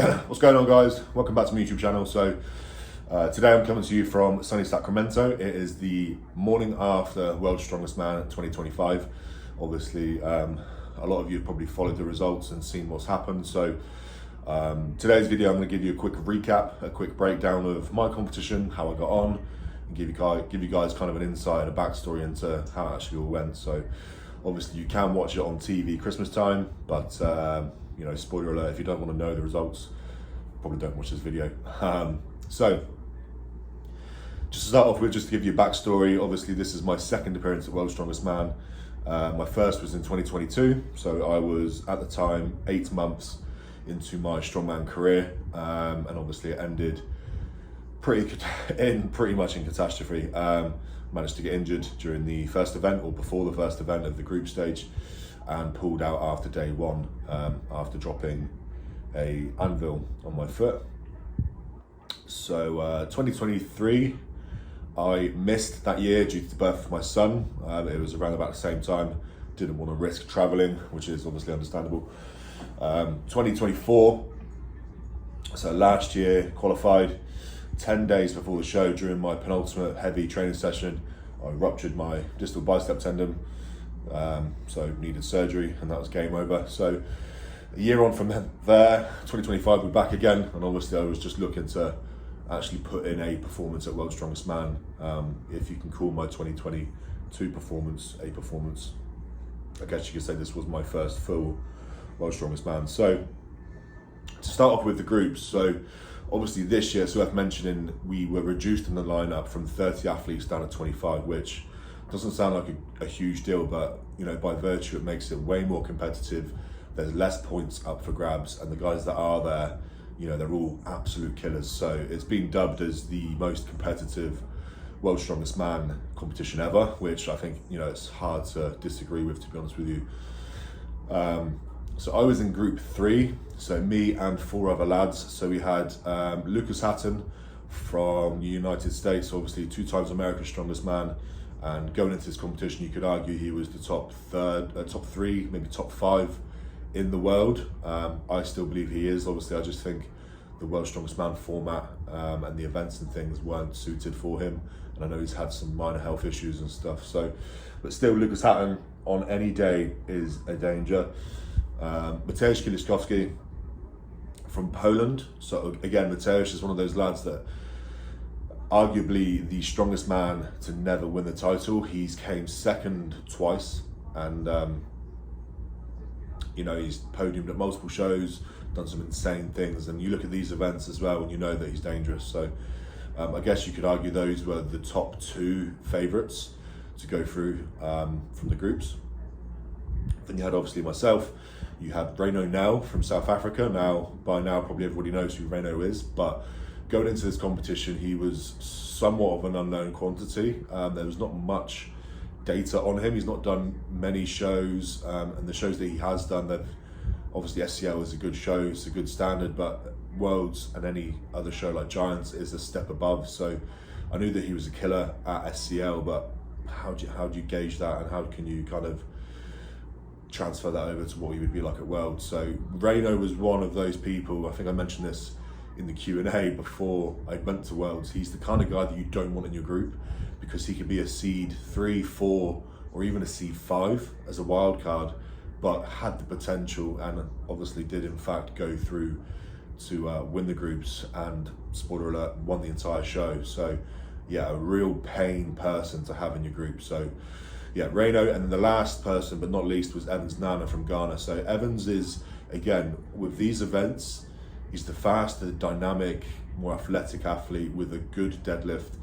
What's going on, guys? Welcome back to my YouTube channel. Today I'm coming to you from sunny Sacramento. It is the morning after World's Strongest Man 2025. Obviously, a lot of you have probably followed the results and seen what's happened. Today's video, I'm going to give you a quick recap, a quick breakdown of my competition, how I got on, and give you guys kind of an insight and a backstory into how it actually all went. So obviously you can watch it on TV Christmas time, but you know, spoiler alert, if you don't want to know the results, probably don't watch this video. Just to start off with, just to give you a backstory, obviously this is my second appearance at World's Strongest Man. My first was in 2022, so I was at the time 8 months into my strongman career, and obviously it ended pretty much in catastrophe. Managed to get injured during the first event, or before the first event of the group stage, and pulled out after day one, after dropping a anvil on my foot. So 2023, I missed that year due to the birth of my son. It was around about the same time. Didn't want to risk traveling, which is obviously understandable. 2024, so last year, qualified 10 days before the show. During my penultimate heavy training session, I ruptured my distal bicep tendon, so needed surgery, and that was game over. So a year on from there, 2025, we're back again, and obviously I was just looking to actually put in a performance at World's Strongest Man, if you can call my 2022 performance a performance. I guess you could say this was my first full World's Strongest Man. So to start off with the groups, so obviously this year, it's worth mentioning, we were reduced in the lineup from 30 athletes down to 25, which doesn't sound like a huge deal, but you know, by virtue it makes it way more competitive. There's less points up for grabs, and the guys that are there, you know, they're all absolute killers. So it's been dubbed as the most competitive World's Strongest Man competition ever, which I think, you know, it's hard to disagree with, to be honest with you. So I was in group 3, so me and 4 other lads. So we had Lucas Hatton from the United States, obviously 2 times America's Strongest Man, and going into this competition, you could argue he was the top 3, maybe top 5 in the world. I still believe he is. Obviously, I just think the World's Strongest Man format and the events and things weren't suited for him, and I know he's had some minor health issues and stuff. So, but still, Lucas Hatton on any day is a danger. Mateusz Kieliszkowski from Poland. So again, Mateusz is one of those lads that arguably the strongest man to never win the title. He's came second twice, and you know, he's podiumed at multiple shows, done some insane things, and you look at these events as well and you know that he's dangerous. So I guess you could argue those were the top 2 favourites to go through from the groups. Then you had obviously myself, you had Reno Nell from South Africa. Now, by now probably everybody knows who Reno is, but going into this competition, he was somewhat of an unknown quantity. There was not much data on him. He's not done many shows, and the shows that he has done, that obviously SCL is a good show, it's a good standard, but Worlds and any other show like Giants is a step above. So I knew that he was a killer at SCL, but how do you gauge that, and how can you kind of transfer that over to what he would be like at Worlds? So Reno was one of those people. I think I mentioned this in the Q&A before I went to Worlds. He's the kind of guy that you don't want in your group, because he could be a seed 3, 4, or even a seed 5 as a wild card, but had the potential, and obviously did in fact go through to win the groups, and spoiler alert, won the entire show. So yeah, a real pain person to have in your group. So yeah, Reno, and then the last person but not least was Evans Nana from Ghana. So Evans is, again, with these events, he's the faster, dynamic, more athletic athlete with a good deadlift.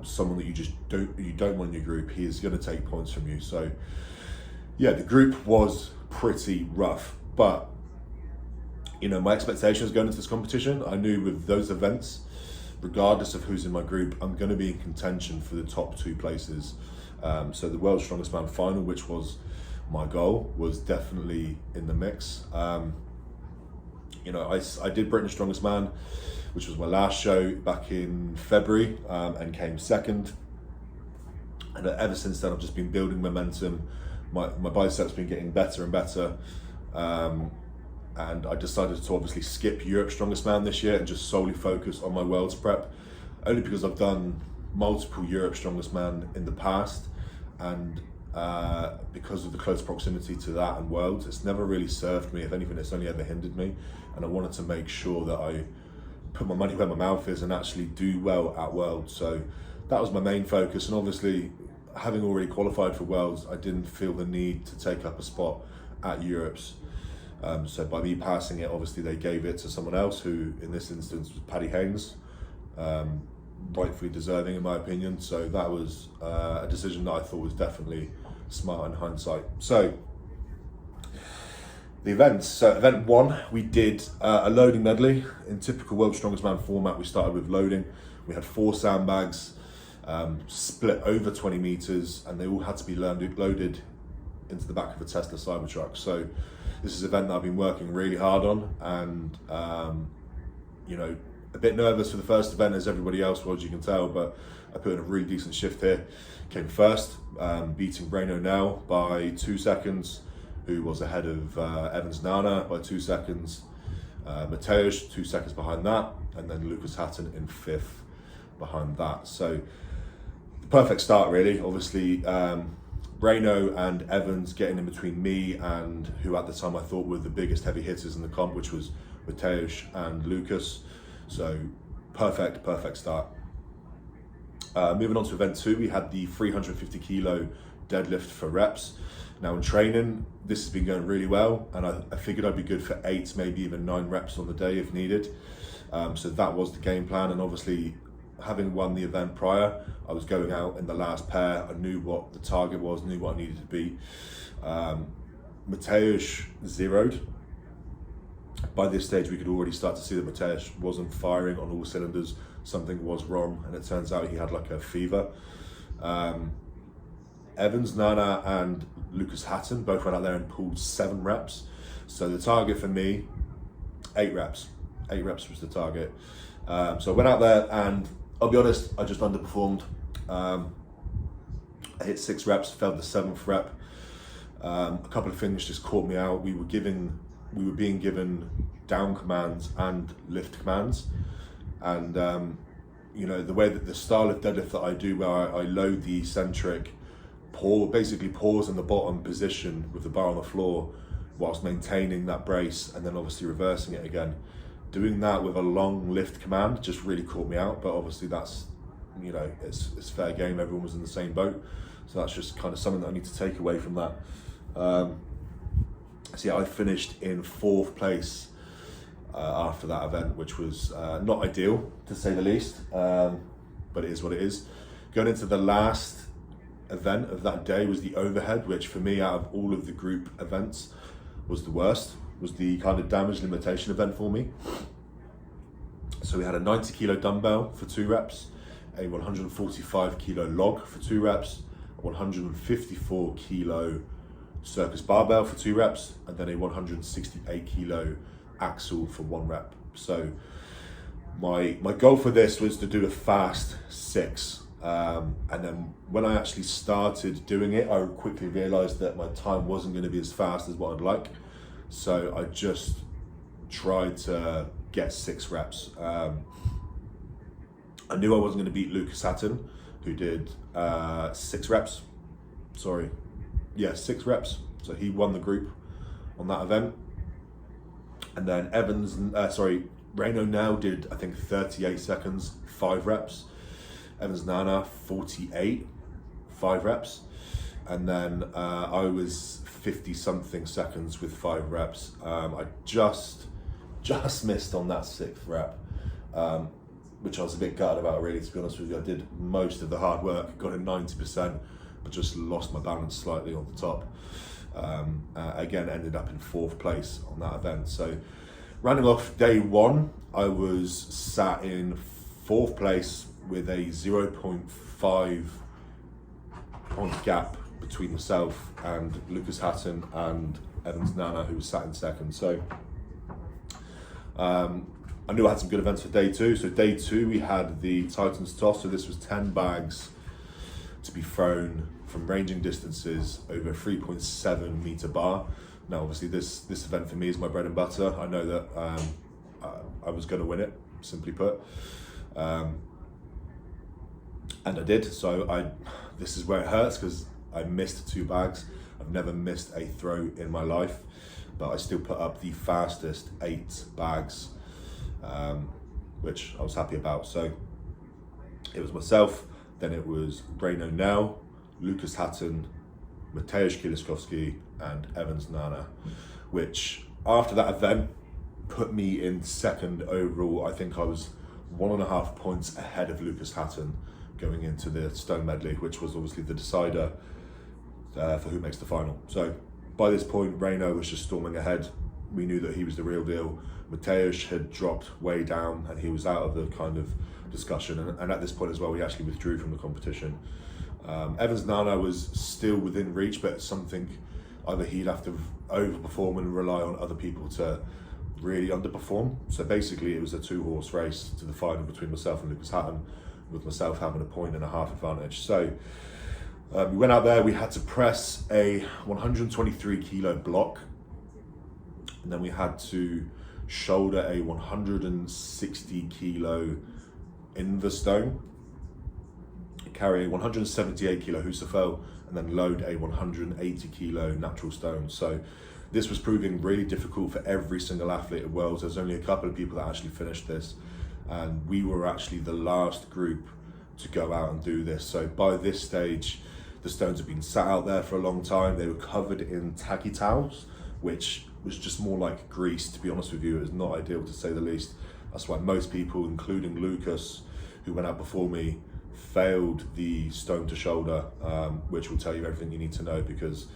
Someone that you don't want in your group. He is going to take points from you. So yeah, the group was pretty rough, but you know, my expectations going into this competition, I knew with those events, regardless of who's in my group, I'm going to be in contention for the top 2 places. So the World's Strongest Man final, which was my goal, was definitely in the mix. You know, I did Britain's Strongest Man, which was my last show back in February, and came second. And ever since then, I've just been building momentum. My biceps been getting better and better. and I decided to obviously skip Europe's Strongest Man this year and just solely focus on my Worlds prep, only because I've done multiple Europe's Strongest Man in the past, and because of the close proximity to that and Worlds, it's never really served me. If anything, it's only ever hindered me, and I wanted to make sure that I put my money where my mouth is and actually do well at Worlds. So that was my main focus, and obviously having already qualified for Worlds, I didn't feel the need to take up a spot at Europe's. So by me passing it, obviously they gave it to someone else, who in this instance was Paddy Haynes, rightfully deserving in my opinion. So that was a decision that I thought was definitely smart in hindsight. So the events, so event 1, we did a loading medley. In typical World's Strongest Man format, we started with loading. We had 4 sandbags, split over 20 meters, and they all had to be loaded into the back of a Tesla Cybertruck. So this is an event that I've been working really hard on, and you know, a bit nervous for the first event as everybody else was, you can tell, but I put in a really decent shift here. Came first, beating Reino now by 2 seconds, who was ahead of Evans Nana by 2 seconds, Mateusz 2 seconds behind that, and then Lucas Hatton in 5th behind that. So the perfect start really. Obviously Reino and Evans getting in between me and who at the time I thought were the biggest heavy hitters in the comp, which was Mateusz and Lucas. So perfect start. Moving on to event 2, we had the 350 kilo deadlift for reps. Now in training, this has been going really well, and I figured I'd be good for 8, maybe even 9 reps on the day if needed. So that was the game plan, and obviously having won the event prior, I was going out in the last pair. I knew what the target was, knew what I needed to be. Mateusz zeroed. By this stage, we could already start to see that Mateusz wasn't firing on all cylinders. Something was wrong, and it turns out he had like a fever. Evans, Nana, and Lucas Hatton both went out there and pulled 7 reps. So the target for me, 8 reps. 8 reps was the target. So I went out there, and I'll be honest, I just underperformed. I hit 6 reps, failed the 7th rep. A couple of things just caught me out. We were being given down commands and lift commands, and you know, the way that the style of deadlift that I do, where I load the eccentric, basically pause in the bottom position with the bar on the floor whilst maintaining that brace, and then obviously reversing it again. Doing that with a long lift command just really caught me out, but obviously that's, you know, it's fair game. Everyone was in the same boat, so that's just kind of something that I need to take away from that. So yeah, I finished in 4th place after that event, which was not ideal to say the least, but it is what it is. Going into the last event of that day was the overhead, which for me, out of all of the group events, was the worst. Was the kind of damage limitation event for me. So we had a 90 kilo dumbbell for 2 reps, a 145 kilo log for 2 reps, a 154 kilo circus barbell for 2 reps, and then a 168 kilo axle for 1 rep. So my goal for this was to do a fast 6. And then when I actually started doing it, I quickly realized that my time wasn't going to be as fast as what I'd like. So I just tried to get 6 reps. I knew I wasn't going to beat Lucas Hatton, who did 6 reps. 6 reps. So he won the group on that event. And then Reino now did, I think, 38 seconds, 5 reps. Evans Nana, 48, 5 reps. And then I was 50 something seconds with 5 reps. I just missed on that 6th rep, which I was a bit gutted about, really, to be honest with you. I did most of the hard work, got in 90%, but just lost my balance slightly on the top. Again, ended up in 4th place on that event. So rounding off day 1, I was sat in 4th place with a 0.5 point gap between myself and Lucas Hatton and Evans Nana, who was sat in 2nd. So I knew I had some good events for day 2. So day 2, we had the Titans toss. So this was 10 bags to be thrown from ranging distances over a 3.7 meter bar. Now, obviously, this event for me is my bread and butter. I know that I was going to win it, simply put, and I did. So this is where it hurts, because I missed 2 bags. I've never missed a throw in my life, but I still put up the fastest 8 bags, which I was happy about. So it was myself, then it was Reino Nell, Lucas Hatton, Mateusz Kieliszkowski, and Evans Nana, which after that event put me in 2nd overall. I think I was 1.5 points ahead of Lucas Hatton going into the stone medley, which was obviously the decider for who makes the final. So by this point, Reino was just storming ahead. We knew that he was the real deal. Mateusz had dropped way down and he was out of the kind of discussion. And at this point as well, we actually withdrew from the competition. Evans Nana was still within reach, but something either he'd have to overperform and rely on other people to really underperform. So basically it was a 2-horse race to the final between myself and Lucas Hatton, with myself having a 1.5 advantage. So we went out there, we had to press a 123 kilo block, and then we had to shoulder a 160 kilo inver stone, carry a 178 kilo Husafel, and then load a 180 kilo natural stone. So this was proving really difficult for every single athlete at Worlds. There's only a couple of people that actually finished this, and we were actually the last group to go out and do this. So by this stage, the stones had been sat out there for a long time. They were covered in tacky towels, which was just more like grease, to be honest with you. It was not ideal, to say the least. That's why most people, including Lucas, who went out before me, failed the stone to shoulder, which will tell you everything you need to know, because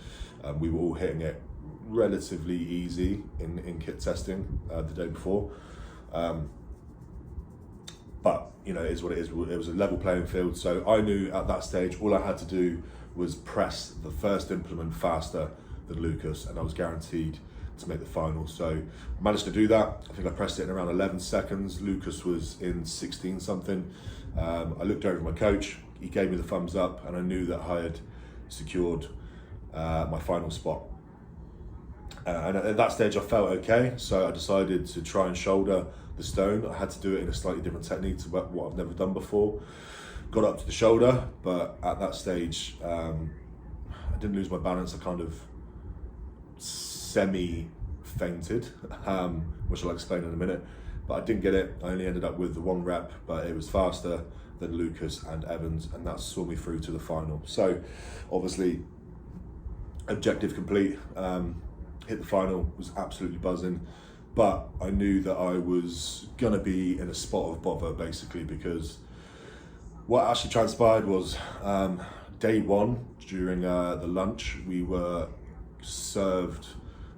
we were all hitting it relatively easy in kit testing the day before. But you know, it is what it is. It was a level playing field. So I knew at that stage, all I had to do was press the first implement faster than Lucas, and I was guaranteed to make the final. So I managed to do that. I think I pressed it in around 11 seconds. Lucas was in 16 something. I looked over at my coach, he gave me the thumbs up, and I knew that I had secured my final spot. And at that stage I felt okay, so I decided to try and shoulder the stone. I had to do it in a slightly different technique to what I've never done before. Got up to the shoulder, but at that stage I didn't lose my balance. I kind of semi-fainted, which I'll explain in a minute, but I didn't get it. I only ended up with the 1 rep, but it was faster than Lucas and Evans, and that saw me through to the final. So obviously objective complete, hit the final, was absolutely buzzing, but I knew that I was gonna be in a spot of bother, basically, because what actually transpired was day 1 during the lunch, we were served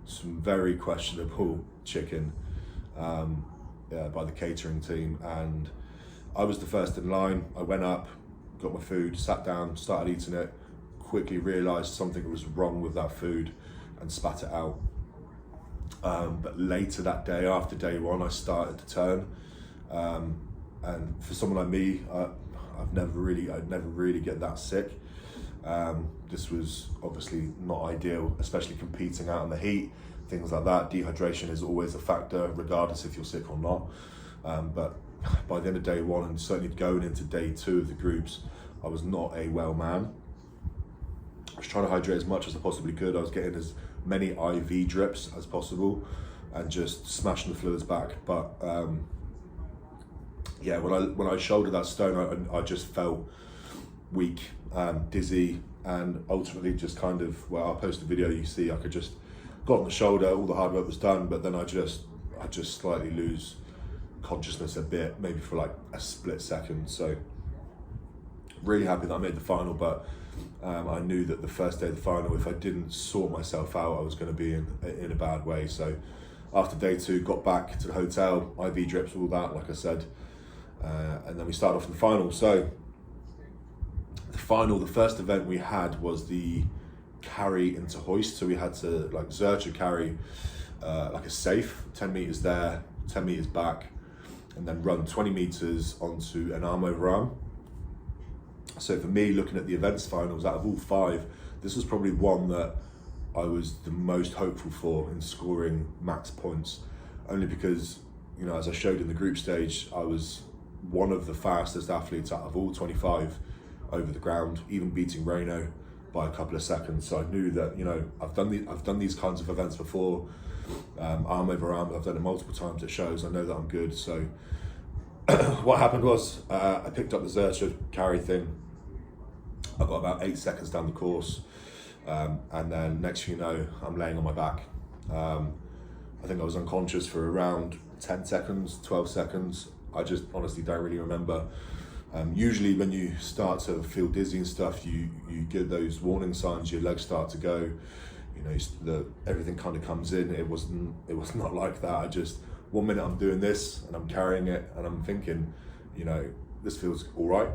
some very questionable chicken by the catering team, and I was the first in line. I went up, got my food, sat down, started eating it, quickly realised something was wrong with that food and spat it out. But later that day, after day 1, I started to turn, and for someone like me, I'd never really get that sick. This was obviously not ideal, especially competing out in the heat, things like that. Dehydration is always a factor, regardless if you're sick or not. But by the end of day 1, and certainly going into day 2 of the groups, I was not a well man. I was trying to hydrate as much as I possibly could. I was getting as many IV drips as possible and just smashing the fluids back. But yeah, when I shouldered that stone, I just felt weak, dizzy, and ultimately just kind of, well, I'll post a video, you see I could just got on the shoulder, all the hard work was done, but then I just slightly lose consciousness a bit, maybe for like a split second. So really happy that I made the final, but I knew that the first day of the final, if I didn't sort myself out, I was going to be in a bad way. So after day 2, got back to the hotel, IV drips, all that, like I said, and then we started off in the final. So the first event we had was the carry into hoist. So we had to like Zercher carry like a safe, 10 meters there, 10 meters back, and then run 20 meters onto an arm over arm. So for me, looking at the events finals, out of all 5, this was probably one that I was the most hopeful for in scoring max points, only because, you know, as I showed in the group stage, I was one of the fastest athletes out of all 25 over the ground, even beating Reno by a couple of seconds. So I knew that, you know, I've done these kinds of events before, arm over arm. I've done it multiple times at shows. I know that I'm good. So what happened was I picked up the Zercher carry thing. I got about 8 seconds down the course, and then next thing you know, I'm laying on my back. I think I was unconscious for around 10 seconds, 12 seconds. I just honestly don't really remember. Usually when you start to feel dizzy and stuff, you get those warning signs, your legs start to go, you know, everything kind of comes in. It was not like that. I just, 1 minute I'm doing this and I'm carrying it and I'm thinking, you know, this feels all right.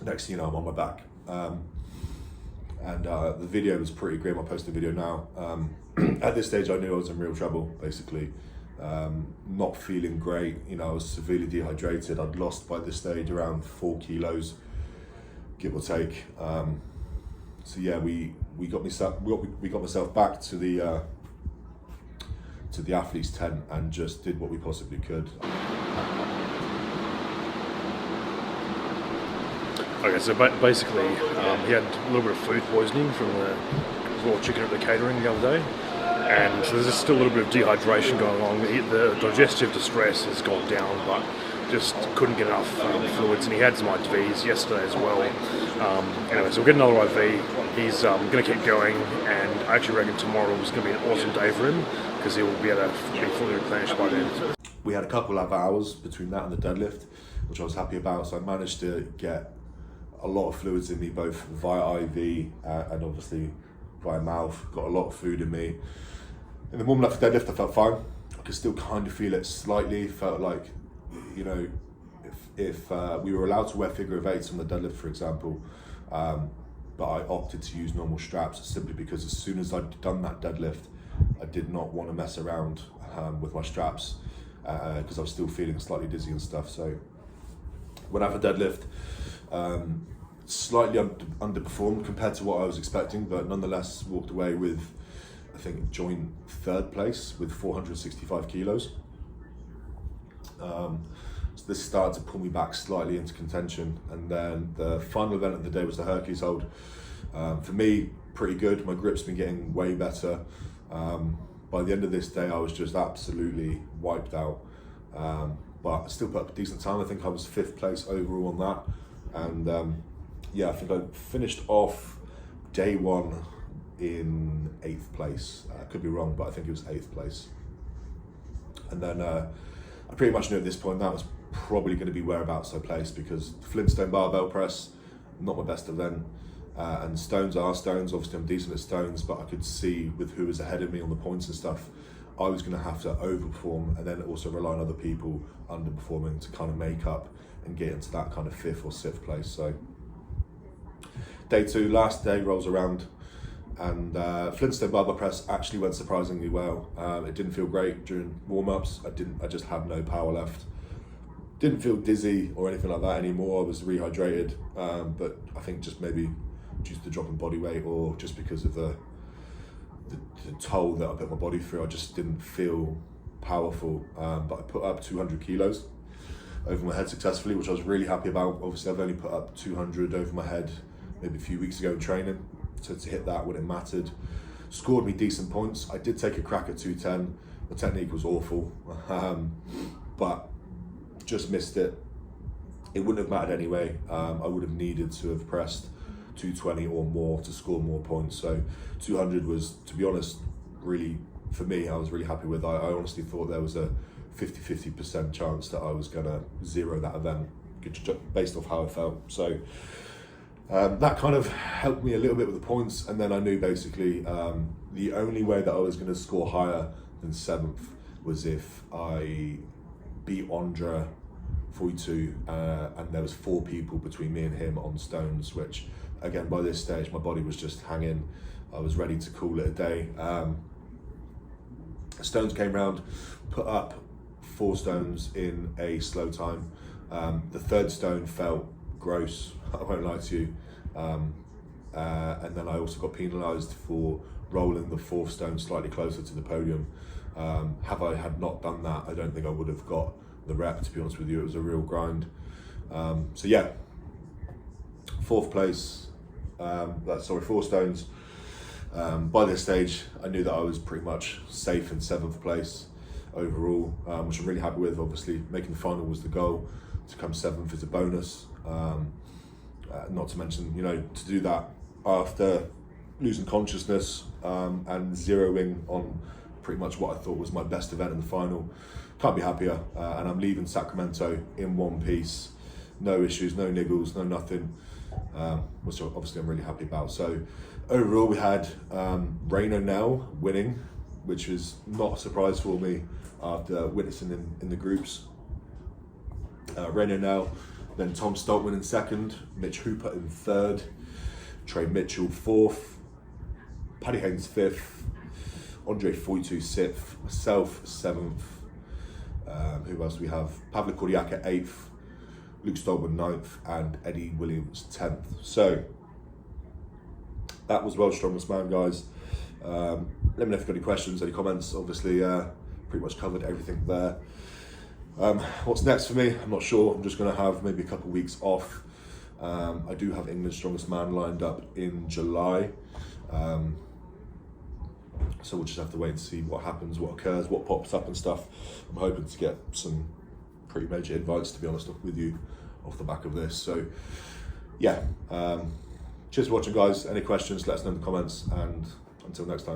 Next thing you know, I'm on my back. The video was pretty grim. I'll post the video now. At this stage, I knew I was in real trouble, basically. Not feeling great, you know, I was severely dehydrated. I'd lost by this stage around 4 kilos, give or take. So yeah, we got myself back to the athlete's tent and just did what we possibly could. Okay, so basically, he had a little bit of food poisoning from the raw chicken at the catering the other day. And so there's still a little bit of dehydration going along. The digestive distress has gone down, but just couldn't get enough fluids. And he had some IVs yesterday as well. Anyway, so we'll get another IV. He's going to keep going, and I actually reckon tomorrow is going to be an awesome day for him because he will be able to be fully replenished by then. We had a couple of hours between that and the deadlift, which I was happy about. So I managed to get a lot of fluids in me, both via IV and obviously via mouth. Got a lot of food in me. In the warm-up for deadlift, I felt fine. I could still kind of feel it slightly. Felt like, you know, if we were allowed to wear figure of eights on the deadlift, for example, but I opted to use normal straps simply because as soon as I'd done that deadlift, I did not want to mess around with my straps because I was still feeling slightly dizzy and stuff. So went out for deadlift, slightly underperformed compared to what I was expecting, but nonetheless walked away with, I think, joint 3rd place with 465 kilos. So this started to pull me back slightly into contention. And then the final event of the day was the Hercules Hold. For me, pretty good. My grip's been getting way better. By the end of this day, I was just absolutely wiped out. But I still put up a decent time. I think I was 5th place overall on that. And yeah, I think I finished off day 1 in 8th place. I could be wrong, but I think it was 8th place. And then I pretty much knew at this point that was probably going to be whereabouts I placed, because Flintston barbell press, not my best event, and stones are stones. Obviously I'm decent at stones, but I could see with who was ahead of me on the points and stuff, I was going to have to overperform and then also rely on other people underperforming to kind of make up and get into that kind of 5th or 6th place. So day 2, last day rolls around, and Flintston barbell press actually went surprisingly well. It didn't feel great during warm-ups. I just had no power left. Didn't feel dizzy or anything like that anymore. I was rehydrated, but I think just maybe due to the drop in body weight or just because of the toll that I put my body through, I just didn't feel powerful. But I put up 200 kilos over my head successfully, which I was really happy about. Obviously I've only put up 200 over my head maybe a few weeks ago in training, so to hit that when it mattered. Scored me decent points. I did take a crack at 210. The technique was awful, but just missed it. It wouldn't have mattered anyway. I would have needed to have pressed 220 or more to score more points. So 200 was, to be honest, really, for me, I was really happy with. I honestly thought there was a 50% chance that I was gonna zero that event based off how I felt. So that kind of helped me a little bit with the points, and then I knew basically the only way that I was going to score higher than 7th was if I beat Ondra 42, and there was 4 people between me and him on stones, which again by this stage my body was just hanging. I was ready to call it a day. Stones came round, put up 4 stones in a slow time. The 3rd stone felt gross, I won't lie to you. and then I also got penalised for rolling the 4th stone slightly closer to the podium. Have I had not done that, I don't think I would have got the rep, to be honest with you. It was a real grind. So yeah, 4th place, 4 stones. By this stage, I knew that I was pretty much safe in 7th place overall, which I'm really happy with. Obviously, making the final was the goal. To come 7th is a bonus. Not to mention, you know, to do that after losing consciousness and zeroing on pretty much what I thought was my best event in the final. Can't be happier. And I'm leaving Sacramento in one piece. No issues, no niggles, no nothing. Which obviously I'm really happy about. So overall, we had Reno now winning, which was not a surprise for me after witnessing in the groups. Reno now, then Tom Stoltman in 2nd, Mitch Hooper in 3rd, Trey Mitchell 4th, Paddy Haynes 5th, Andre Foytu 6th, myself 7th. Who else do we have? Pavlik Kordiaka 8th, Luke Stoltman 9th, and Eddie Williams 10th. So that was World's Strongest Man, guys. Let me know if you've got any questions, any comments. Obviously, pretty much covered everything there. What's next for me? I'm not sure. I'm just going to have maybe a couple of weeks off. I do have England's Strongest Man lined up in July. So we'll just have to wait and see what happens, what occurs, what pops up and stuff. I'm hoping to get some pretty major invites, to be honest with you, off the back of this. So yeah, cheers for watching, guys. Any questions, let us know in the comments, and until next time.